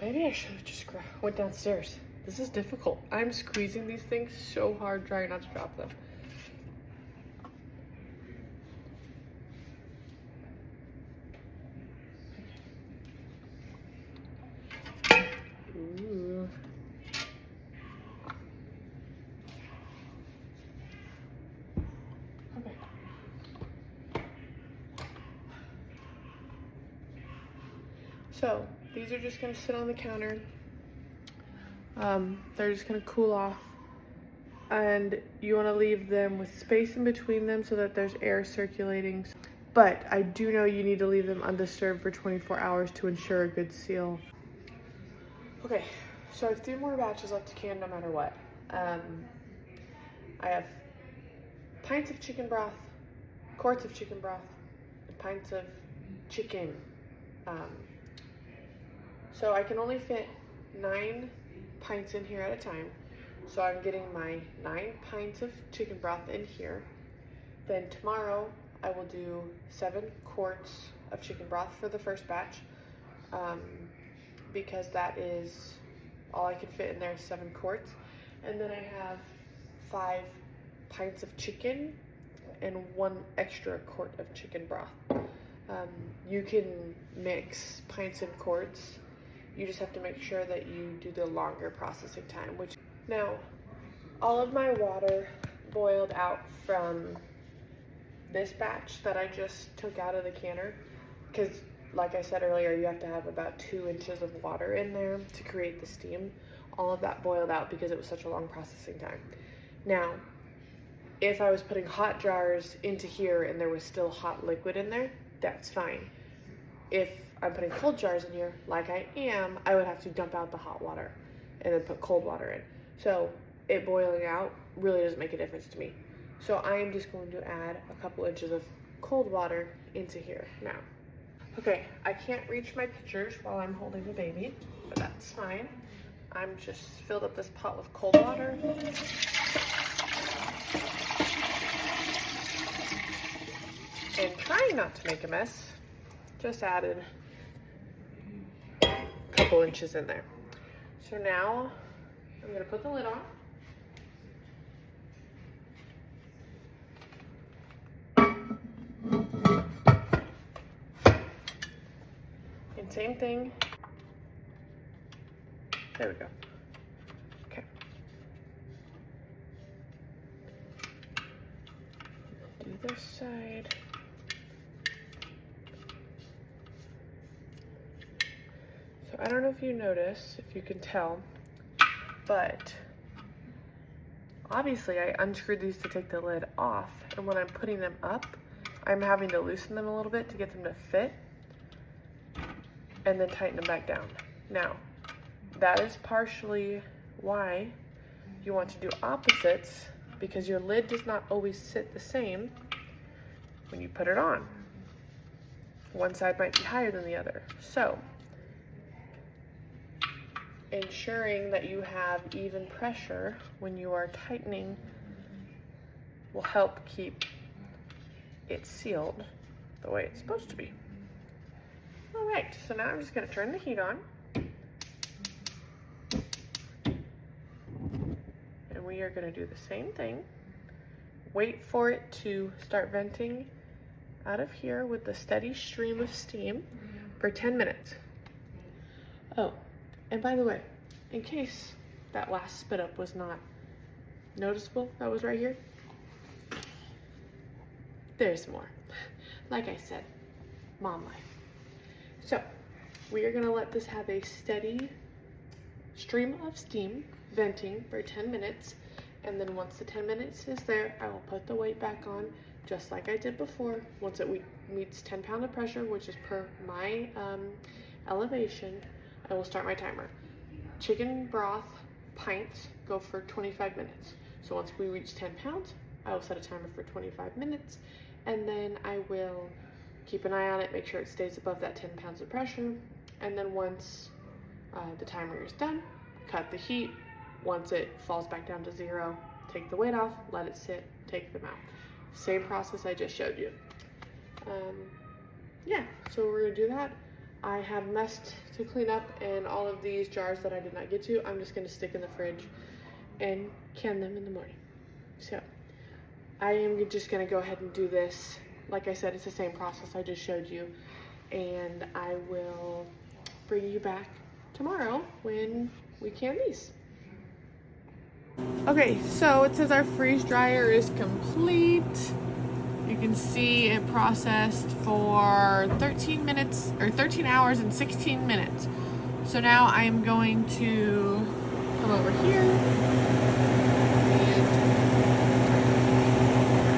Maybe I should have just went downstairs. This is difficult. I'm squeezing these things so hard trying not to drop them. Ooh. Okay. So these are just gonna sit on the counter. They're just gonna cool off, and you wanna leave them with space in between them so that there's air circulating. But I do know you need to leave them undisturbed for 24 hours to ensure a good seal. Okay, so I have 3 more batches left to can no matter what. I have pints of chicken broth, quarts of chicken broth, and pints of chicken. So I can only fit 9 pints in here at a time. So I'm getting my 9 pints of chicken broth in here. Then tomorrow I will do 7 quarts of chicken broth for the first batch, because that is all I can fit in there, 7 quarts. And then I have 5 pints of chicken and 1 extra quart of chicken broth. You can mix pints and quarts. You just have to make sure that you do the longer processing time. Now, all of my water boiled out from this batch that I just took out of the canner, because like I said earlier, you have to have about 2 inches of water in there to create the steam. All of that boiled out because it was such a long processing time. Now, if I was putting hot jars into here and there was still hot liquid in there, that's fine. If I'm putting cold jars in here, like I am, I would have to dump out the hot water and then put cold water in. So it boiling out really doesn't make a difference to me. So I am just going to add a couple inches of cold water into here now. Okay, I can't reach my pitchers while I'm holding the baby, but that's fine. I'm just filled up this pot with cold water. And trying not to make a mess, just added a couple inches in there. So now I'm gonna put the lid on. And same thing. There we go. Okay. Do this side. So I don't know if you notice, if you can tell, but obviously I unscrewed these to take the lid off, and when I'm putting them up, I'm having to loosen them a little bit to get them to fit, and then tighten them back down. Now, that is partially why you want to do opposites, because your lid does not always sit the same when you put it on. One side might be higher than the other. So, ensuring that you have even pressure when you are tightening will help keep it sealed the way it's supposed to be. All right, so now I'm just gonna turn the heat on. And we are gonna do the same thing. Wait for it to start venting out of here with a steady stream of steam for 10 minutes. Oh, and by the way, in case that last spit up was not noticeable that was right here? There's more. Like I said, mom life. So we are gonna let this have a steady stream of steam venting for 10 minutes. And then once the 10 minutes is there, I will put the weight back on just like I did before. Once it meets 10 pounds of pressure, which is per my elevation, I will start my timer. Chicken broth pints go for 25 minutes. So once we reach 10 pounds, I will set a timer for 25 minutes, and then I will keep an eye on it, make sure it stays above that 10 pounds of pressure. And then once the timer is done, cut the heat. Once it falls back down to 0, take the weight off, let it sit, take them out. Same process I just showed you. Yeah, so we're gonna do that. I have mess to clean up, and all of these jars that I did not get to, I'm just gonna stick in the fridge and can them in the morning. So I am just gonna go ahead and do this. Like I said, it's the same process I just showed you, and I will bring you back tomorrow when we can these. Okay, so it says our freeze dryer is complete. You can see it processed for 13 minutes, or 13 hours and 16 minutes. So now I'm going to come over here and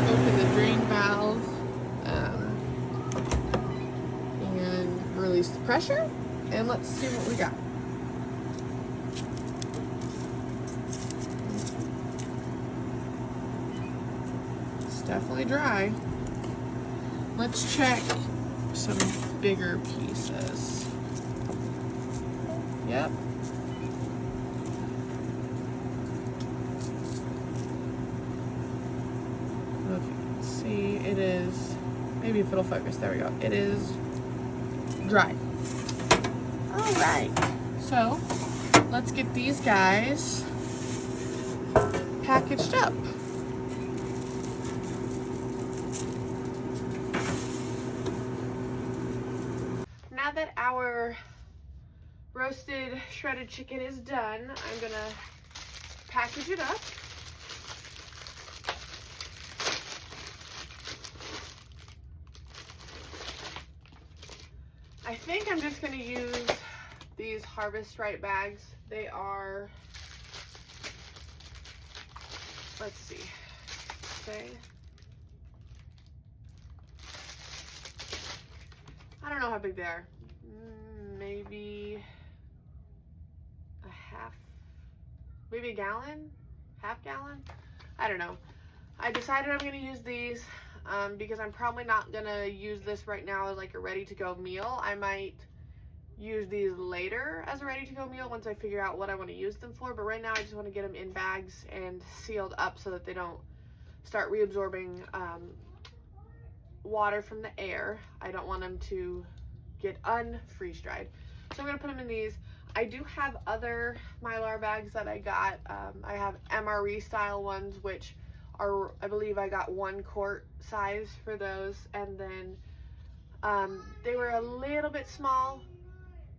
open the drain valve and release the pressure, and let's see what we got. Definitely dry. Let's check some bigger pieces. Yep. I don't know if you can see, it is, maybe if it'll focus, there we go. It is dry. All right, so let's get these guys packaged up. Now that our roasted shredded chicken is done, I'm gonna package it up. I think I'm just gonna use these Harvest Right bags. They are, let's see, okay. I don't know how big they are. Maybe a half, maybe a gallon, half gallon. I don't know. I decided I'm gonna use these because I'm probably not gonna use this right now as like a ready to go meal. I might use these later as a ready to go meal once I figure out what I want to use them for. But right now I just want to get them in bags and sealed up so that they don't start reabsorbing water from the air. I don't want them to get unfreeze dried. So I'm gonna put them in these. I do have other Mylar bags that I got. I have MRE style ones, which are, I believe I got 1 quart size for those. And then they were a little bit small,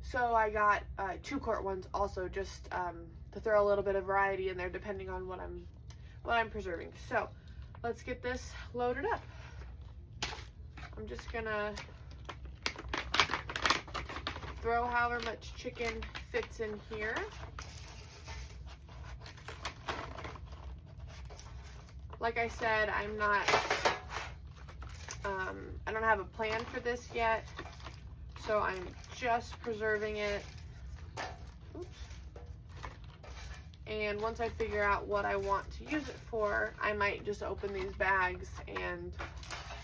so I got 2 quart ones also, just to throw a little bit of variety in there depending on what I'm preserving. So let's get this loaded up. I'm just gonna throw however much chicken fits in here. Like I said, I'm not, I don't have a plan for this yet, so I'm just preserving it. Oops. And once I figure out what I want to use it for, I might just open these bags and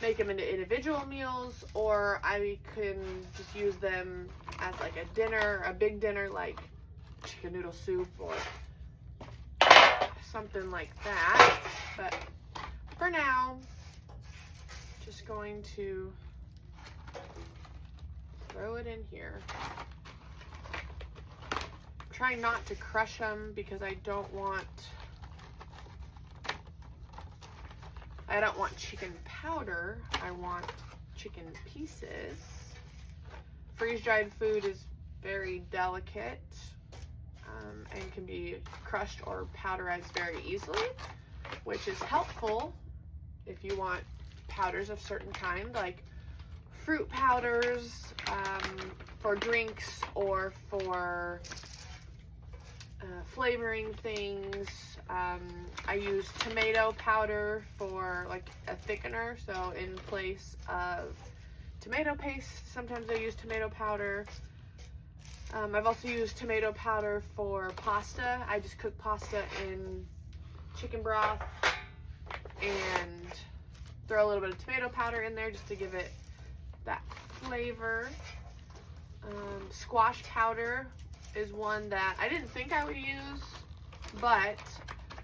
make them into individual meals, or I can just use them as like a dinner, a big dinner like chicken noodle soup or something like that. But for now, just going to throw it in here. Trying not to crush them because I don't want chicken powder. I want chicken pieces. Freeze-dried food is very delicate. and can be crushed or powderized very easily, which is helpful if you want powders of certain kind, like fruit powders for drinks or for flavoring things. I use tomato powder for like a thickener, so in place of tomato paste, sometimes I use tomato powder. I've also used tomato powder for pasta. I just cook pasta in chicken broth and throw a little bit of tomato powder in there just to give it that flavor. Squash powder is one that I didn't think I would use, but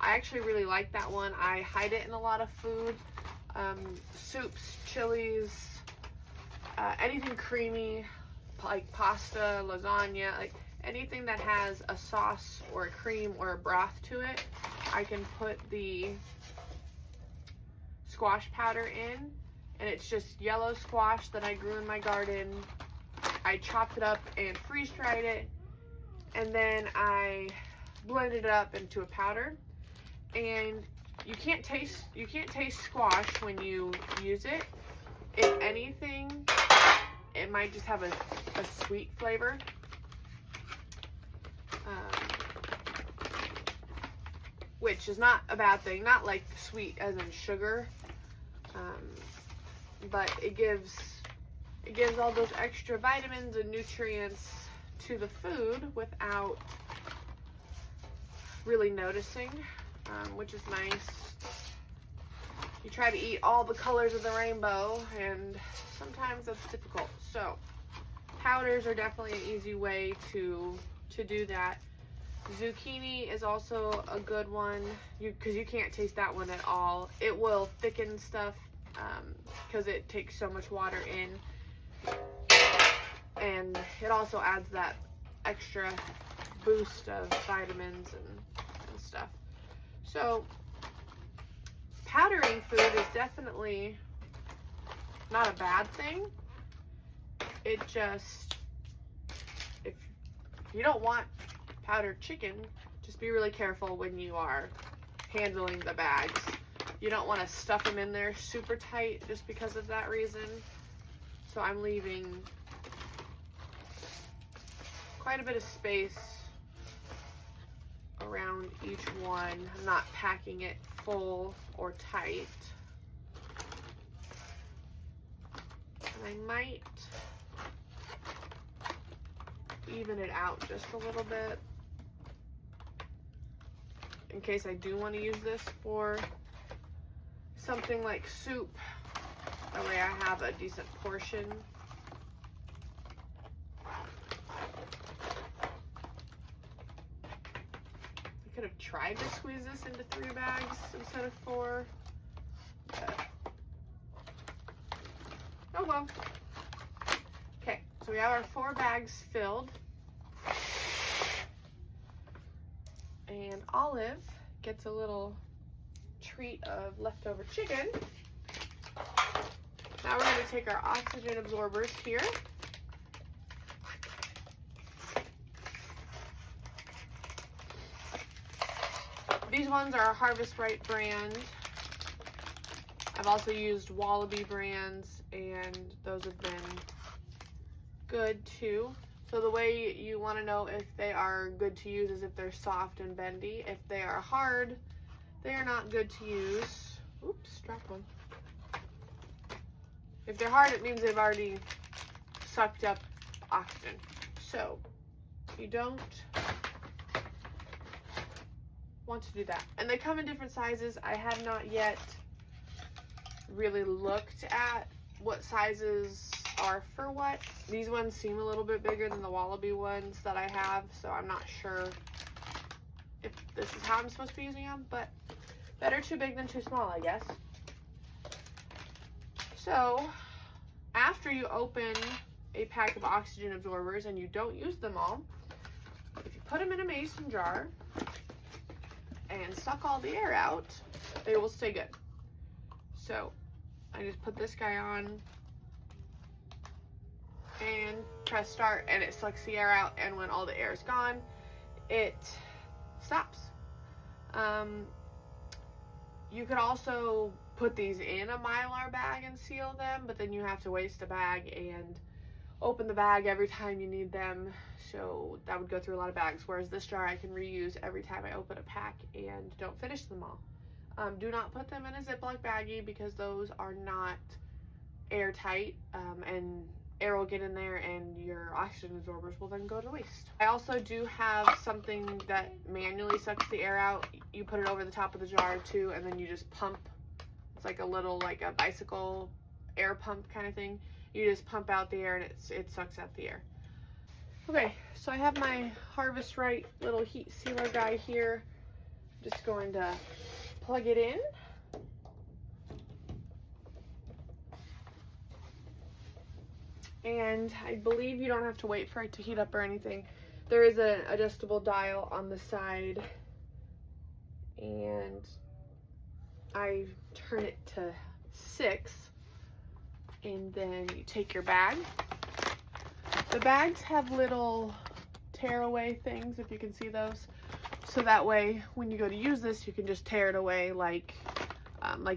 I actually really like that one. I hide it in a lot of food, soups, chilies, anything creamy, like pasta, lasagna, like anything that has a sauce or a cream or a broth to it. I can put the squash powder in, and it's just yellow squash that I grew in my garden. I chopped it up and freeze dried it, and then I blended it up into a powder. And you can't taste squash when you use it. If anything, it might just have a sweet flavor. Which is not a bad thing, not like sweet as in sugar, but it gives all those extra vitamins and nutrients to the food without really noticing, which is nice. You try to eat all the colors of the rainbow, and sometimes that's difficult. So powders are definitely an easy way to do that. Zucchini is also a good one, because you can't taste that one at all. It will thicken stuff because it takes so much water in, and it also adds that extra boost of vitamins and stuff. So powdering food is definitely not a bad thing. It just, if you don't want powdered chicken, just be really careful when you are handling the bags. You don't want to stuff them in there super tight just because of that reason. So I'm leaving quite a bit of space around each one. I'm not packing it full or tight. And I might even it out just a little bit in case I do want to use this for something like soup. That way I have a decent portion. I could have tried to squeeze this into 3 bags instead of 4. But oh well. Okay, so we have our 4 bags filled. And Olive gets a little treat of leftover chicken. Now we're going to take our oxygen absorbers here. These ones are a Harvest Right brand. I've also used Wallaby brands, and those have been good too. So the way you want to know if they are good to use is if they're soft and bendy. If they are hard, they are not good to use. Oops, dropped one. If they're hard, it means they've already sucked up oxygen. So you don't want to do that. And they come in different sizes. I have not yet really looked at what sizes are for what. These ones seem a little bit bigger than the Wallaby ones that I have, so I'm not sure if this is how I'm supposed to be using them, but better too big than too small, I guess. So after you open a pack of oxygen absorbers and you don't use them all, if you put them in a mason jar and suck all the air out, they will stay good. So I just put this guy on and press start, and it sucks the air out, and when all the air is gone, it stops. You could also put these in a Mylar bag and seal them, but then you have to waste a bag and open the bag every time you need them, so that would go through a lot of bags, whereas this jar I can reuse every time I open a pack and don't finish them all. Do not put them in a Ziploc baggie because those are not airtight, and air will get in there and your oxygen absorbers will then go to waste. I also do have something that manually sucks the air out. You put it over the top of the jar too, and then you just pump. It's like a little, like a bicycle air pump kind of thing. You just pump out the air and it sucks out the air. Okay, so I have my Harvest Right little heat sealer guy here. Just going to plug it in. And I believe you don't have to wait for it to heat up or anything. There is an adjustable dial on the side, and I turn it to 6, and then you take your bag. The bags have little tear-away things, if you can see those, so that way when you go to use this, you can just tear it away like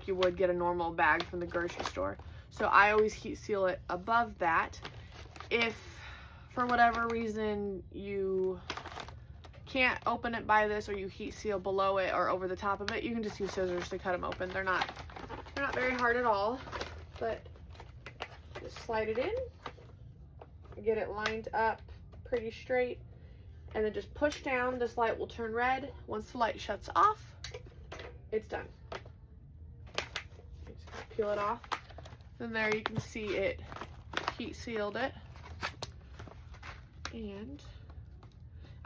you would get a normal bag from the grocery store. So I always heat seal it above that. If for whatever reason you can't open it by this, or you heat seal below it or over the top of it, you can just use scissors to cut them open. They're not very hard at all, but just slide it in, get it lined up pretty straight, and then just push down. This light will turn red. Once the light shuts off, it's done. Just peel it off. Then there you can see it heat sealed it, and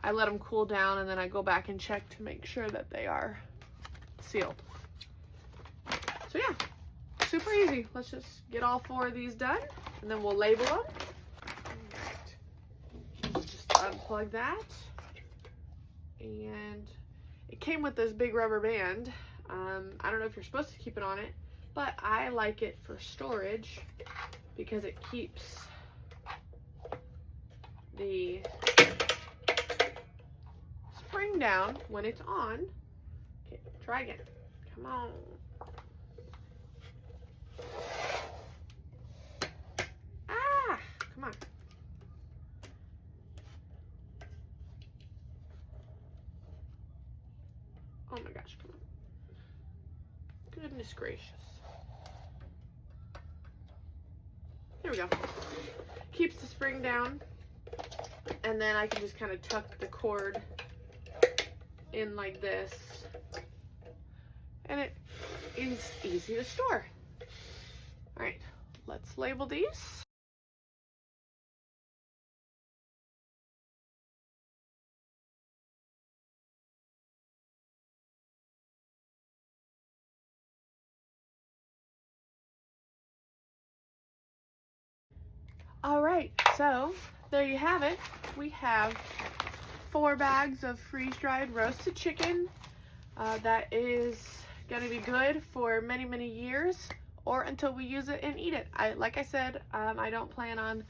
I let them cool down, and then I go back and check to make sure that they are sealed. So yeah, super easy. Let's just get all 4 of these done, and then we'll label them. Alright, just unplug that, and it came with this big rubber band. I don't know if you're supposed to keep it on it, but I like it for storage because it keeps the spring down when it's on. Okay, try again. Come on. Ah, come on. Oh my gosh, come on. Goodness gracious. There we go. Keeps the spring down, and then I can just kind of tuck the cord in like this, and it is easy to store. All right, let's label these. All right, so there you have it. We have 4 bags of freeze-dried roasted chicken. That is gonna be good for many, many years, or until we use it and eat it. Like I said, I don't plan on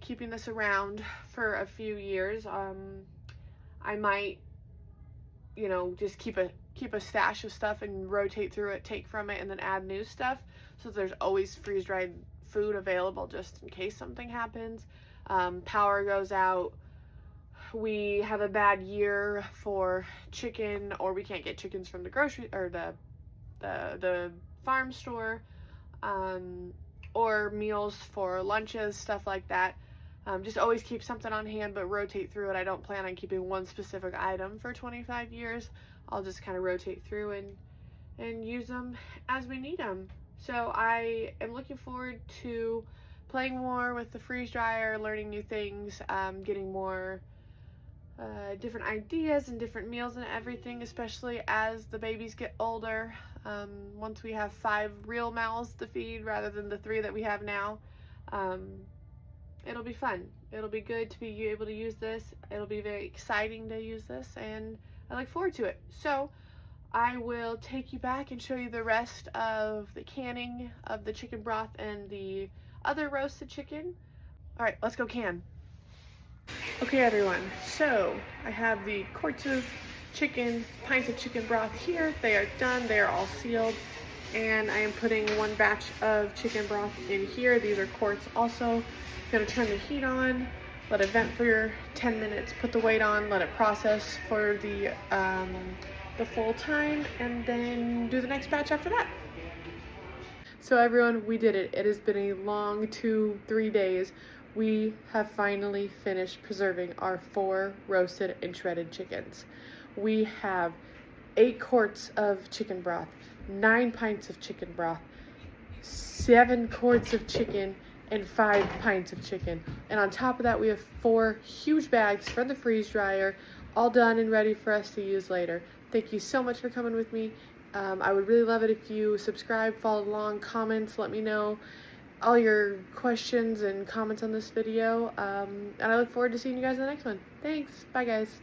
keeping this around for a few years. I might, you know, just keep a stash of stuff and rotate through it, take from it, and then add new stuff, so there's always freeze-dried food available just in case something happens. Power goes out, we have a bad year for chicken, or we can't get chickens from the grocery or the farm store, or meals for lunches, stuff like that. Just always keep something on hand, but rotate through it. I don't plan on keeping one specific item for 25 years. I'll just kind of rotate through and use them as we need them. So I am looking forward to playing more with the freeze dryer, learning new things, getting more different ideas and different meals and everything, especially as the babies get older. Once we have 5 real mouths to feed rather than the 3 that we have now, it'll be fun. It'll be good to be able to use this. It'll be very exciting to use this, and I look forward to it. So I will take you back and show you the rest of the canning of the chicken broth and the other roasted chicken. All right, let's go can. Okay everyone, so I have the quarts of chicken, pints of chicken broth here. They are done, they are all sealed. And I am putting one batch of chicken broth in here. These are quarts also. I'm gonna turn the heat on, let it vent for 10 minutes, put the weight on, let it process for the full time, and then do the next batch after that. So everyone, we did it. It has been a long 2-3 days. We have finally finished preserving our 4 roasted and shredded chickens. We have 8 quarts of chicken broth, 9 pints of chicken broth, 7 quarts of chicken, and 5 pints of chicken. And on top of that, we have 4 huge bags from the freeze dryer, all done and ready for us to use later. Thank you so much for coming with me. I would really love it if you subscribe, follow along, comments, let me know all your questions and comments on this video. And I look forward to seeing you guys in the next one. Thanks. Bye, guys.